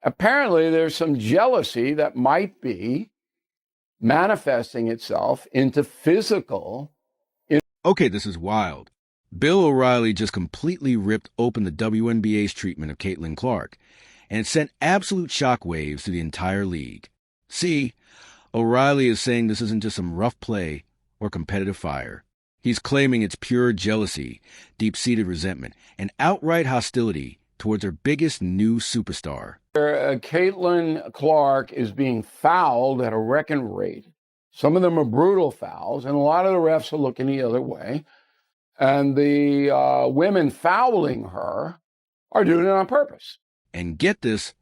Apparently, there's some jealousy that might be manifesting itself into physical. Okay, this is wild. Bill O'Reilly just completely ripped open the WNBA's treatment of Caitlin Clark, and it sent absolute shockwaves through the entire league. See, O'Reilly is saying this isn't just some rough play or competitive fire. He's claiming it's pure jealousy, deep-seated resentment, and outright hostility towards their biggest new superstar. Caitlin Clark is being fouled at a record rate. Some of them are brutal fouls, and a lot of the refs are looking the other way. And the women fouling her are doing it on purpose. And get this,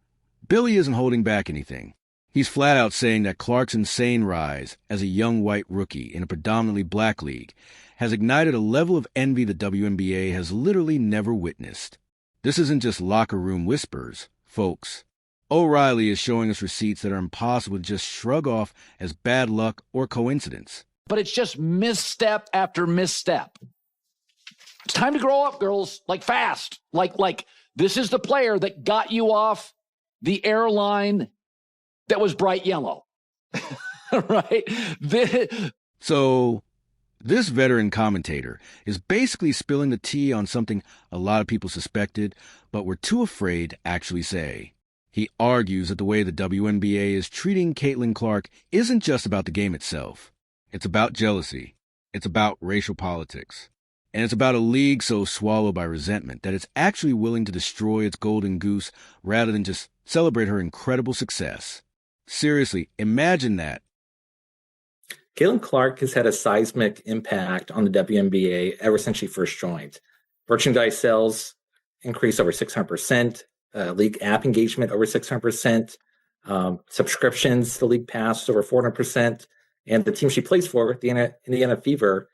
Billy isn't holding back anything. He's flat out saying that Clark's insane rise as a young white rookie in a predominantly black league has ignited a level of envy the WNBA has literally never witnessed. This isn't just locker room whispers, folks. O'Reilly is showing us receipts that are impossible to just shrug off as bad luck or coincidence. But it's just misstep after misstep. It's time to grow up, girls, like fast. Like this is the player that got you off the airline that was bright yellow, right? So this veteran commentator is basically spilling the tea on something a lot of people suspected, but were too afraid to actually say. He argues that the way the WNBA is treating Caitlin Clark isn't just about the game itself. It's about jealousy. It's about racial politics. And it's about a league so swallowed by resentment that it's actually willing to destroy its golden goose rather than just celebrate her incredible success. Seriously, imagine that. Caitlin Clark has had a seismic impact on the WNBA ever since she first joined. Merchandise sales increased over 600%, league app engagement over 600%, subscriptions to League Pass over 400%, and the team she plays for, the Indiana Fever,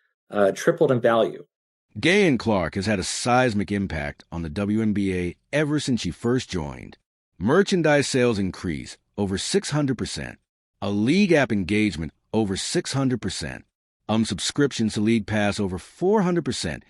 tripled in value. Gay and Clark has had a seismic impact on the WNBA ever since she first joined. Merchandise sales increase over 600%, a league app engagement over 600%, subscriptions to League Pass over 400%,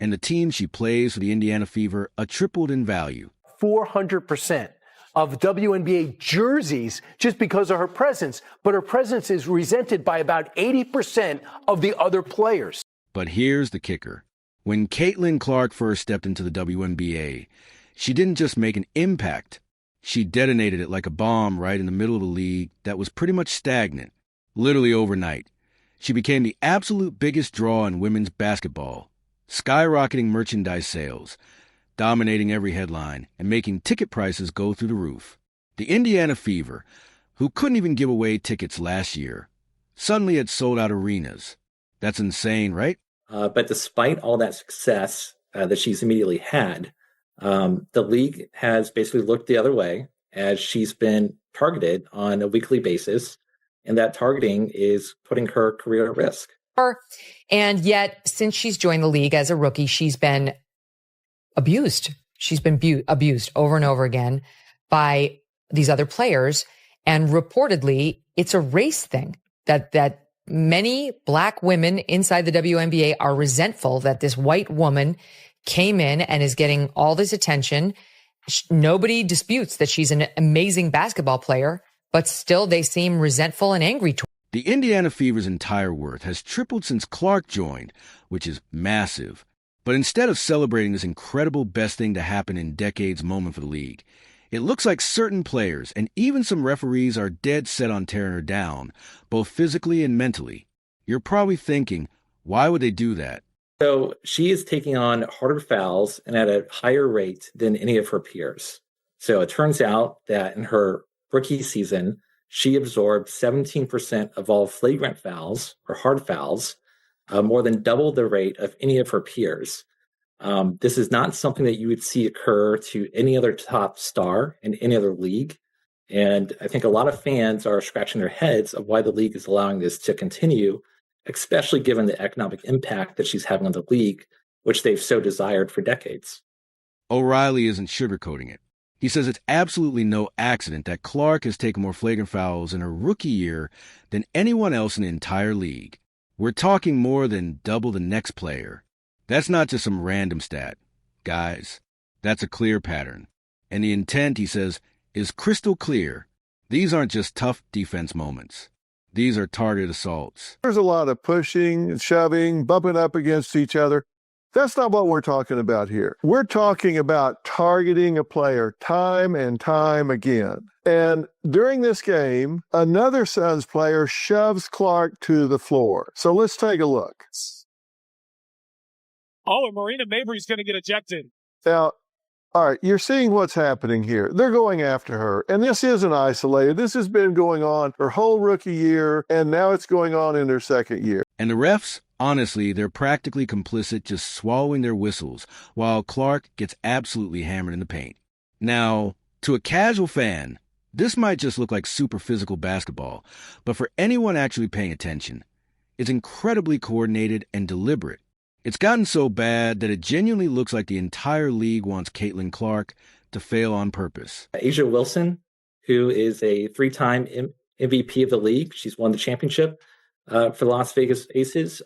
and the team she plays for the Indiana Fever tripled in value. 400% of WNBA jerseys just because of her presence, but her presence is resented by about 80% of the other players. But here's the kicker. When Caitlin Clark first stepped into the WNBA, she didn't just make an impact. She detonated it like a bomb right in the middle of the league that was pretty much stagnant. Literally overnight, she became the absolute biggest draw in women's basketball, skyrocketing merchandise sales, dominating every headline, and making ticket prices go through the roof. The Indiana Fever, who couldn't even give away tickets last year, suddenly had sold out arenas. That's insane, right? But despite all that success that she's immediately had, the league has basically looked the other way as she's been targeted on a weekly basis, and that targeting is putting her career at risk. And yet, since she's joined the league as a rookie, she's been abused. She's been abused over and over again by these other players. And reportedly, it's a race thing that many black women inside the WNBA are resentful that this white woman came in and is getting all this attention. Nobody disputes that she's an amazing basketball player, but still they seem resentful and angry toward. The Indiana Fever's entire worth has tripled since Clark joined, which is massive. But instead of celebrating this incredible best thing to happen in decades moment for the league, it looks like certain players and even some referees are dead set on tearing her down, both physically and mentally. You're probably thinking, why would they do that? So she is taking on harder fouls and at a higher rate than any of her peers. So it turns out that in her rookie season, she absorbed 17% of all flagrant fouls or hard fouls, more than double the rate of any of her peers. This is not something that you would see occur to any other top star in any other league. And I think a lot of fans are scratching their heads of why the league is allowing this to continue, especially given the economic impact that she's having on the league, which they've so desired for decades. O'Reilly isn't sugarcoating it. He says it's absolutely no accident that Clark has taken more flagrant fouls in her rookie year than anyone else in the entire league. We're talking more than double the next player. That's not just some random stat. Guys, that's a clear pattern. And the intent, he says, is crystal clear. These aren't just tough defense moments. These are targeted assaults. There's a lot of pushing, shoving, bumping up against each other. That's not what we're talking about here. We're talking about targeting a player time and time again. And during this game, another Suns player shoves Clark to the floor. So let's take a look. Oh, and Marina Mabry's going to get ejected. Now, all right, you're seeing what's happening here. They're going after her, and this isn't isolated. This has been going on her whole rookie year, and now it's going on in her second year. And the refs, honestly, they're practically complicit, just swallowing their whistles, while Clark gets absolutely hammered in the paint. Now, to a casual fan, this might just look like super physical basketball, but for anyone actually paying attention, it's incredibly coordinated and deliberate. It's gotten so bad that it genuinely looks like the entire league wants Caitlin Clark to fail on purpose. Asia Wilson, who is a three-time MVP of the league, she's won the championship for the Las Vegas Aces.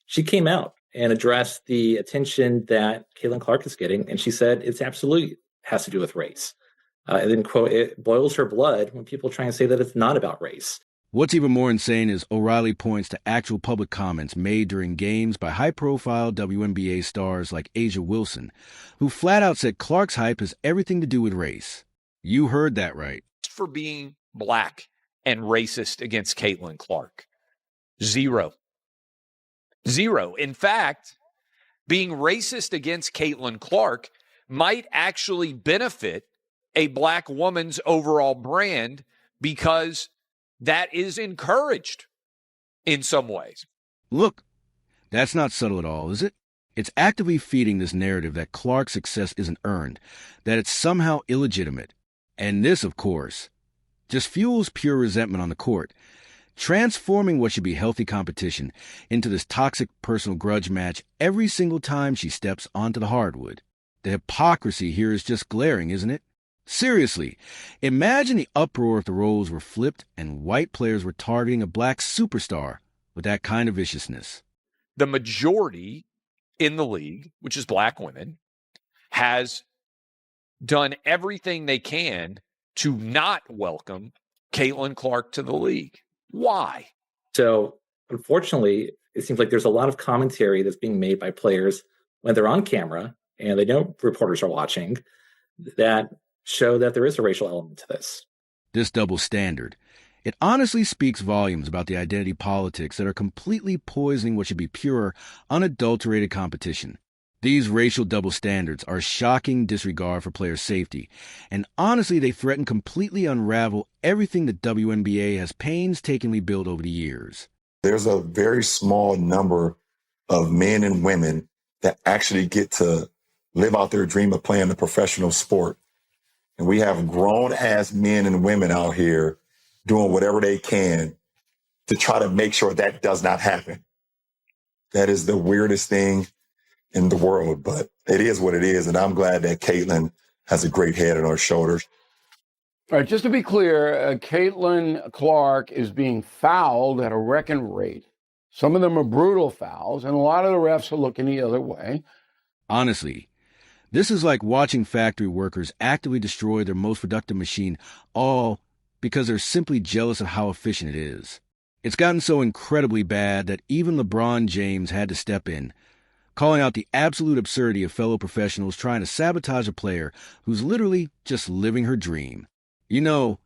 She came out and addressed the attention that Caitlin Clark is getting, and she said it's absolutely has to do with race. And then, quote, it boils her blood when people try and say that it's not about race. What's even more insane is O'Reilly points to actual public comments made during games by high-profile WNBA stars like Asia Wilson, who flat out said Clark's hype has everything to do with race. You heard that right. For being black and racist against Caitlin Clark. Zero. In fact, being racist against Caitlin Clark might actually benefit a black woman's overall brand because that is encouraged in some ways. Look, that's not subtle at all, is it? It's actively feeding this narrative that Clark's success isn't earned, that it's somehow illegitimate. And this, of course, just fuels pure resentment on the court, transforming what should be healthy competition into this toxic personal grudge match every single time she steps onto the hardwood. The hypocrisy here is just glaring, isn't it? Seriously, imagine the uproar if the roles were flipped and white players were targeting a black superstar with that kind of viciousness. The majority in the league, which is black women, has done everything they can to not welcome Caitlin Clark to the league. Why? So, unfortunately, it seems like there's a lot of commentary that's being made by players when they're on camera and they know reporters are watching that show that there is a racial element to this. This double standard, it honestly speaks volumes about the identity politics that are completely poisoning what should be pure, unadulterated competition. These racial double standards are shocking disregard for player safety, and honestly they threaten completely unravel everything the WNBA has painstakingly built over the years. There's a very small number of men and women that actually get to live out their dream of playing a professional sport. And we have grown-ass men and women out here doing whatever they can to try to make sure that does not happen. That is the weirdest thing in the world, but it is what it is. And I'm glad that Caitlin has a great head on her shoulders. All right, just to be clear, Caitlin Clark is being fouled at a record rate. Some of them are brutal fouls, and a lot of the refs are looking the other way. Honestly, this is like watching factory workers actively destroy their most productive machine, all because they're simply jealous of how efficient it is. It's gotten so incredibly bad that even LeBron James had to step in, calling out the absolute absurdity of fellow professionals trying to sabotage a player who's literally just living her dream. You know,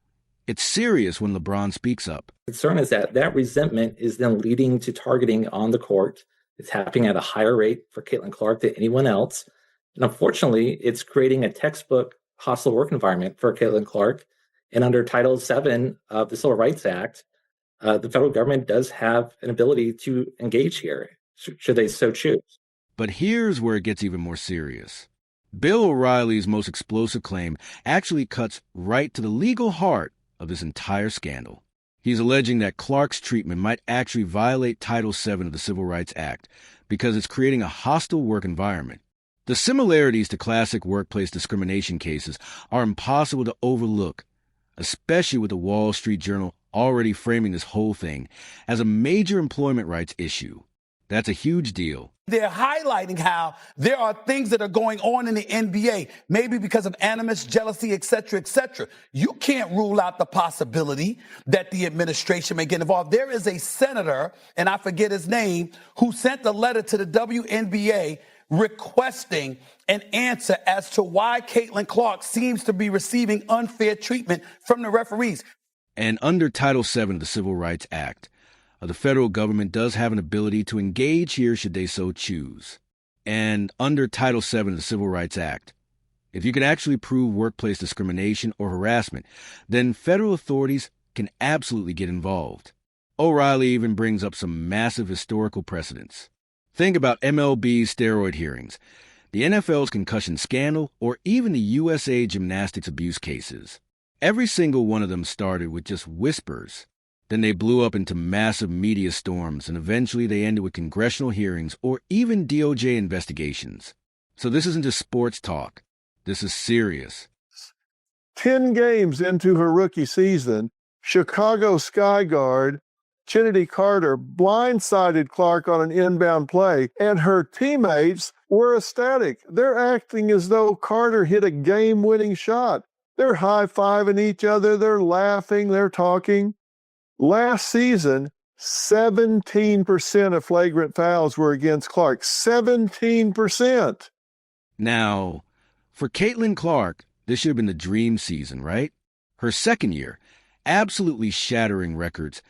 it's serious when LeBron speaks up. The concern is that that resentment is then leading to targeting on the court. It's happening at a higher rate for Caitlin Clark than anyone else. And unfortunately, it's creating a textbook hostile work environment for Caitlin Clark. And under Title VII of the Civil Rights Act, the federal government does have an ability to engage here, should they so choose. But here's where it gets even more serious. Bill O'Reilly's most explosive claim actually cuts right to the legal heart of this entire scandal. He's alleging that Clark's treatment might actually violate Title VII of the Civil Rights Act because it's creating a hostile work environment. The similarities to classic workplace discrimination cases are impossible to overlook, especially with the Wall Street Journal already framing this whole thing as a major employment rights issue. That's a huge deal. They're highlighting how there are things that are going on in the NBA, maybe because of animus, jealousy, et cetera, et cetera. You can't rule out the possibility that the administration may get involved. There is a senator, and I forget his name, who sent a letter to the WNBA requesting an answer as to why Caitlin Clark seems to be receiving unfair treatment from the referees. And under Title VII of the Civil Rights Act, the federal government does have an ability to engage here should they so choose. And under Title VII of the Civil Rights Act, if you can actually prove workplace discrimination or harassment, then federal authorities can absolutely get involved. O'Reilly even brings up some massive historical precedents. Think about MLB's steroid hearings, the NFL's concussion scandal, or even the USA gymnastics abuse cases. Every single one of them started with just whispers. Then they blew up into massive media storms, and eventually they ended with congressional hearings or even DOJ investigations. So this isn't just sports talk. This is serious. 10 games into her rookie season, Chicago Sky Guard Chennedy Carter blindsided Clark on an inbound play, and her teammates were ecstatic. They're acting as though Carter hit a game-winning shot. They're high-fiving each other. They're laughing. They're talking. Last season, 17% of flagrant fouls were against Clark. 17%. Now, for Caitlin Clark, this should have been the dream season, right? Her second year, absolutely shattering records,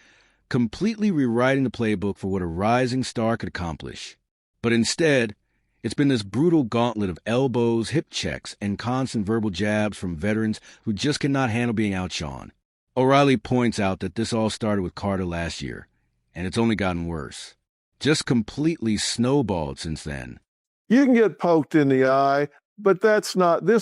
completely rewriting the playbook for what a rising star could accomplish. But instead, it's been this brutal gauntlet of elbows, hip checks, and constant verbal jabs from veterans who just cannot handle being outshone. O'Reilly points out that this all started with Carter last year, and it's only gotten worse. Just completely snowballed since then. You can get poked in the eye, but this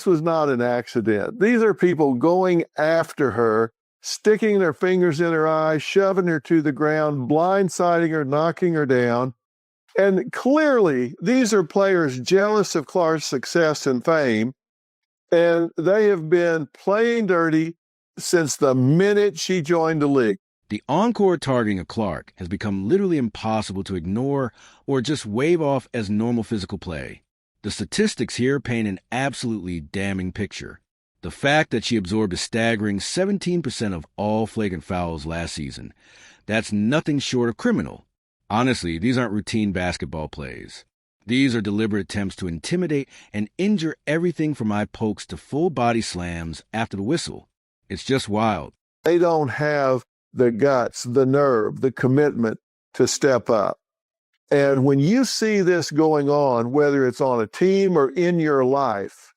was not an accident. These are people going after her, sticking their fingers in her eyes, shoving her to the ground, blindsiding her, knocking her down. And clearly, these are players jealous of Clark's success and fame, and they have been playing dirty since the minute she joined the league. The encore targeting of Clark has become literally impossible to ignore or just wave off as normal physical play. The statistics here paint an absolutely damning picture. The fact that she absorbed a staggering 17% of all flagrant fouls last season, that's nothing short of criminal. Honestly, these aren't routine basketball plays. These are deliberate attempts to intimidate and injure everything from eye pokes to full body slams after the whistle. It's just wild. They don't have the guts, the nerve, the commitment to step up. And when you see this going on, whether it's on a team or in your life,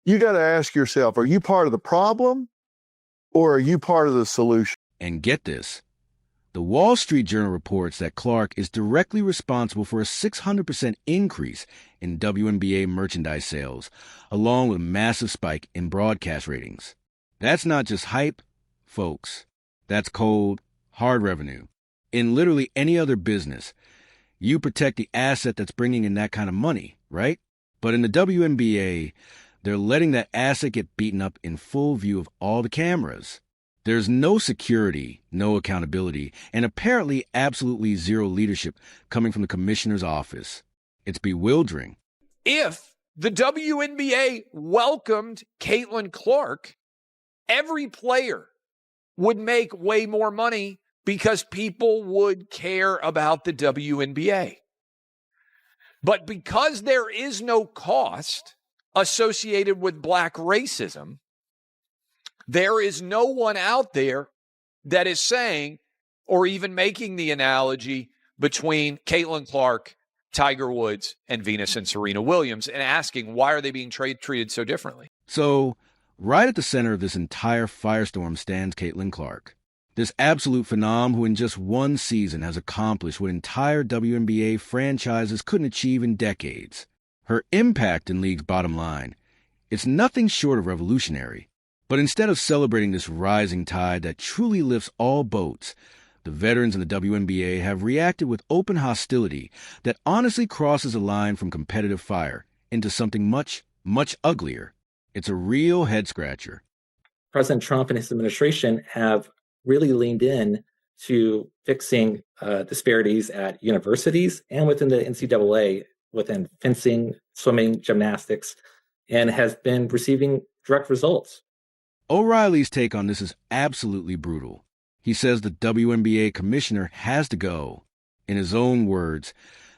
you got to ask yourself, are you part of the problem or are you part of the solution? And get this. The Wall Street Journal reports that Clark is directly responsible for a 600% increase in WNBA merchandise sales, along with a massive spike in broadcast ratings. That's not just hype, folks. That's cold, hard revenue. In literally any other business, you protect the asset that's bringing in that kind of money, right? But in the WNBA, they're letting that asset get beaten up in full view of all the cameras. There's no security, no accountability, and apparently absolutely zero leadership coming from the commissioner's office. It's bewildering. If the WNBA welcomed Caitlin Clark, every player would make way more money because people would care about the WNBA. But because there is no cost associated with black racism, there is no one out there that is saying or even making the analogy between Caitlin Clark, Tiger Woods, and Venus and Serena Williams and asking why are they being treated so differently? So, right at the center of this entire firestorm stands Caitlin Clark, this absolute phenom who in just one season has accomplished what entire WNBA franchises couldn't achieve in decades. Her impact in league's bottom line, it's nothing short of revolutionary. But instead of celebrating this rising tide that truly lifts all boats, the veterans in the WNBA have reacted with open hostility that honestly crosses a line from competitive fire into something much, much uglier. It's a real head-scratcher. President Trump and his administration have really leaned in to fixing disparities at universities and within the NCAA within fencing, swimming, gymnastics, and has been receiving direct results. O'Reilly's take on this is absolutely brutal. He says the WNBA commissioner has to go. In his own words,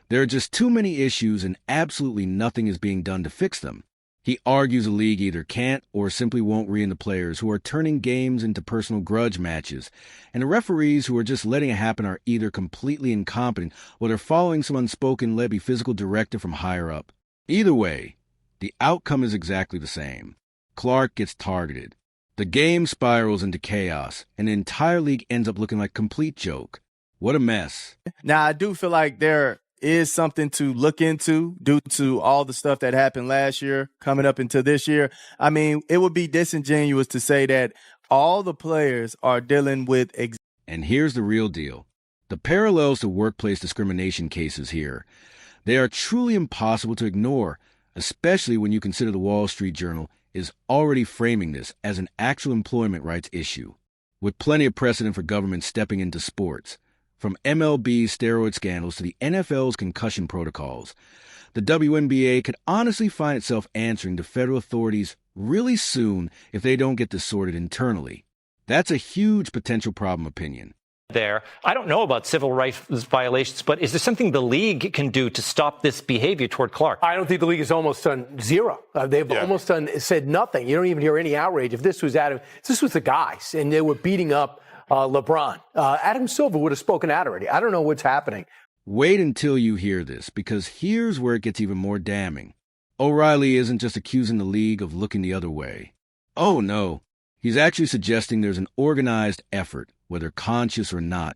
there are just too many issues and absolutely nothing is being done to fix them. He argues the league either can't or simply won't reel in the players who are turning games into personal grudge matches, and the referees who are just letting it happen are either completely incompetent or they're following some unspoken let be physical directive from higher up. Either way, the outcome is exactly the same. Clark gets targeted. The game spirals into chaos, and the entire league ends up looking like a complete joke. What a mess. Now, I do feel like there is something to look into due to all the stuff that happened last year coming up into this year. I mean, it would be disingenuous to say that all the players are dealing with And here's the real deal. The parallels to workplace discrimination cases here. They are truly impossible to ignore, especially when you consider the Wall Street Journal is already framing this as an actual employment rights issue, with plenty of precedent for governments stepping into sports. From MLB's steroid scandals to the NFL's concussion protocols, the WNBA could honestly find itself answering to federal authorities really soon if they don't get this sorted internally. That's a huge potential problem opinion. There. I don't know about civil rights violations, but is there something the league can do to stop this behavior toward Clark? I don't think the league has almost done zero. They've almost said nothing. You don't even hear any outrage. If this was Adam, this was the guys, and they were beating up LeBron. Adam Silver would have spoken out already. I don't know what's happening. Wait until you hear this, because here's where it gets even more damning. O'Reilly isn't just accusing the league of looking the other way. Oh, no. He's actually suggesting there's an organized effort, whether conscious or not,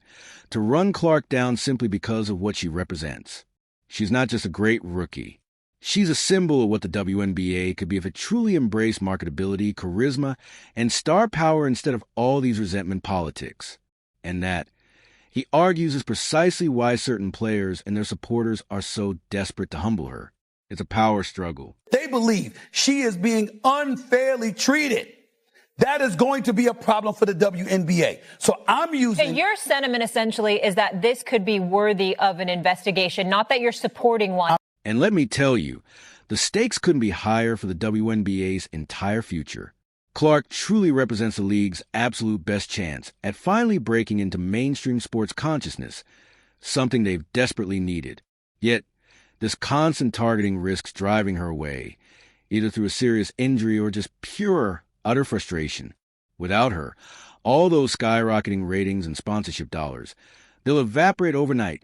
to run Clark down simply because of what she represents. She's not just a great rookie. She's a symbol of what the WNBA could be if it truly embraced marketability, charisma, and star power instead of all these resentment politics. And that, he argues, is precisely why certain players and their supporters are so desperate to humble her. It's a power struggle. They believe she is being unfairly treated. That is going to be a problem for the WNBA. So I'm using... And your sentiment essentially is that this could be worthy of an investigation, not that you're supporting one. And let me tell you, the stakes couldn't be higher for the WNBA's entire future. Clark truly represents the league's absolute best chance at finally breaking into mainstream sports consciousness, something they've desperately needed. Yet, this constant targeting risks driving her away, either through a serious injury or just pure, utter frustration. Without her, all those skyrocketing ratings and sponsorship dollars, they'll evaporate overnight,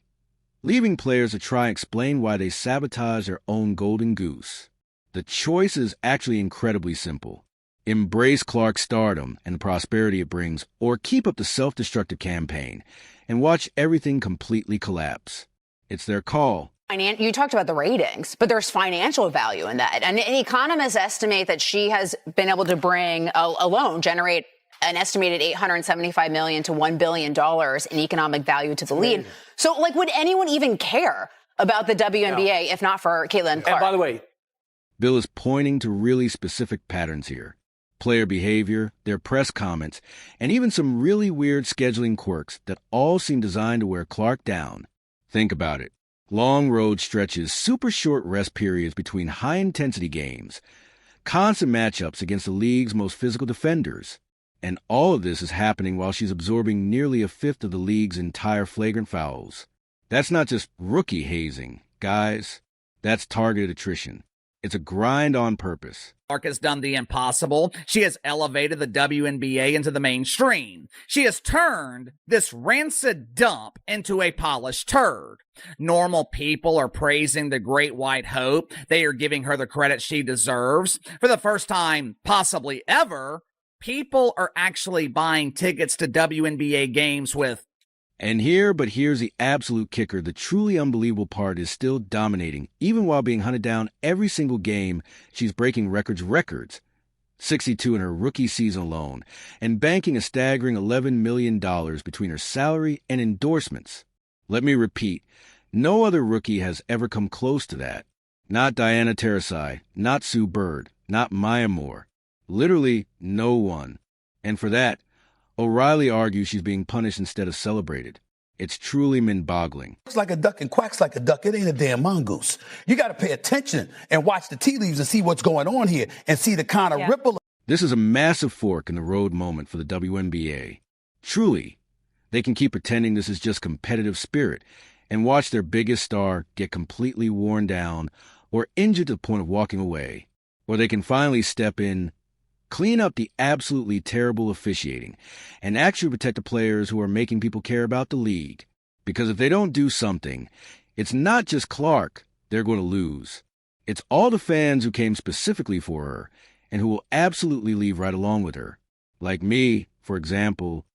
leaving players to try and explain why they sabotage their own golden goose. The choice is actually incredibly simple. Embrace Clark's stardom and the prosperity it brings, or keep up the self-destructive campaign and watch everything completely collapse. It's their call. You talked about the ratings, but there's financial value in that. And economists estimate that she has been able to bring alone generate an estimated $875 million to $1 billion in economic value to the league. So, would anyone even care about the WNBA if not for Caitlin Clark? And by the way, Bill is pointing to really specific patterns here. Player behavior, their press comments, and even some really weird scheduling quirks that all seem designed to wear Clark down. Think about it. Long road stretches, super short rest periods between high-intensity games, constant matchups against the league's most physical defenders. And all of this is happening while she's absorbing nearly a fifth of the league's entire flagrant fouls. That's not just rookie hazing, guys. That's targeted attrition. It's a grind on purpose. Clark has done the impossible. She has elevated the WNBA into the mainstream. She has turned this rancid dump into a polished turd. Normal people are praising the Great White Hope. They are giving her the credit she deserves. For the first time, possibly ever, people are actually buying tickets to WNBA games with... And here's the absolute kicker. The truly unbelievable part is still dominating. Even while being hunted down every single game, she's breaking records. 62 in her rookie season alone, and banking a staggering $11 million between her salary and endorsements. Let me repeat, no other rookie has ever come close to that. Not Diana Taurasi, not Sue Bird, not Maya Moore. Literally no one. And for that, O'Reilly argues she's being punished instead of celebrated. It's truly mind-boggling. Looks like a duck and quacks like a duck. It ain't a damn mongoose. You got to pay attention and watch the tea leaves and see what's going on here and see the kind of ripple. This is a massive fork in the road moment for the WNBA. Truly, they can keep pretending this is just competitive spirit and watch their biggest star get completely worn down or injured to the point of walking away. Or they can finally step in, clean up the absolutely terrible officiating, and actually protect the players who are making people care about the league. Because if they don't do something, it's not just Clark they're going to lose. It's all the fans who came specifically for her and who will absolutely leave right along with her. Like me, for example,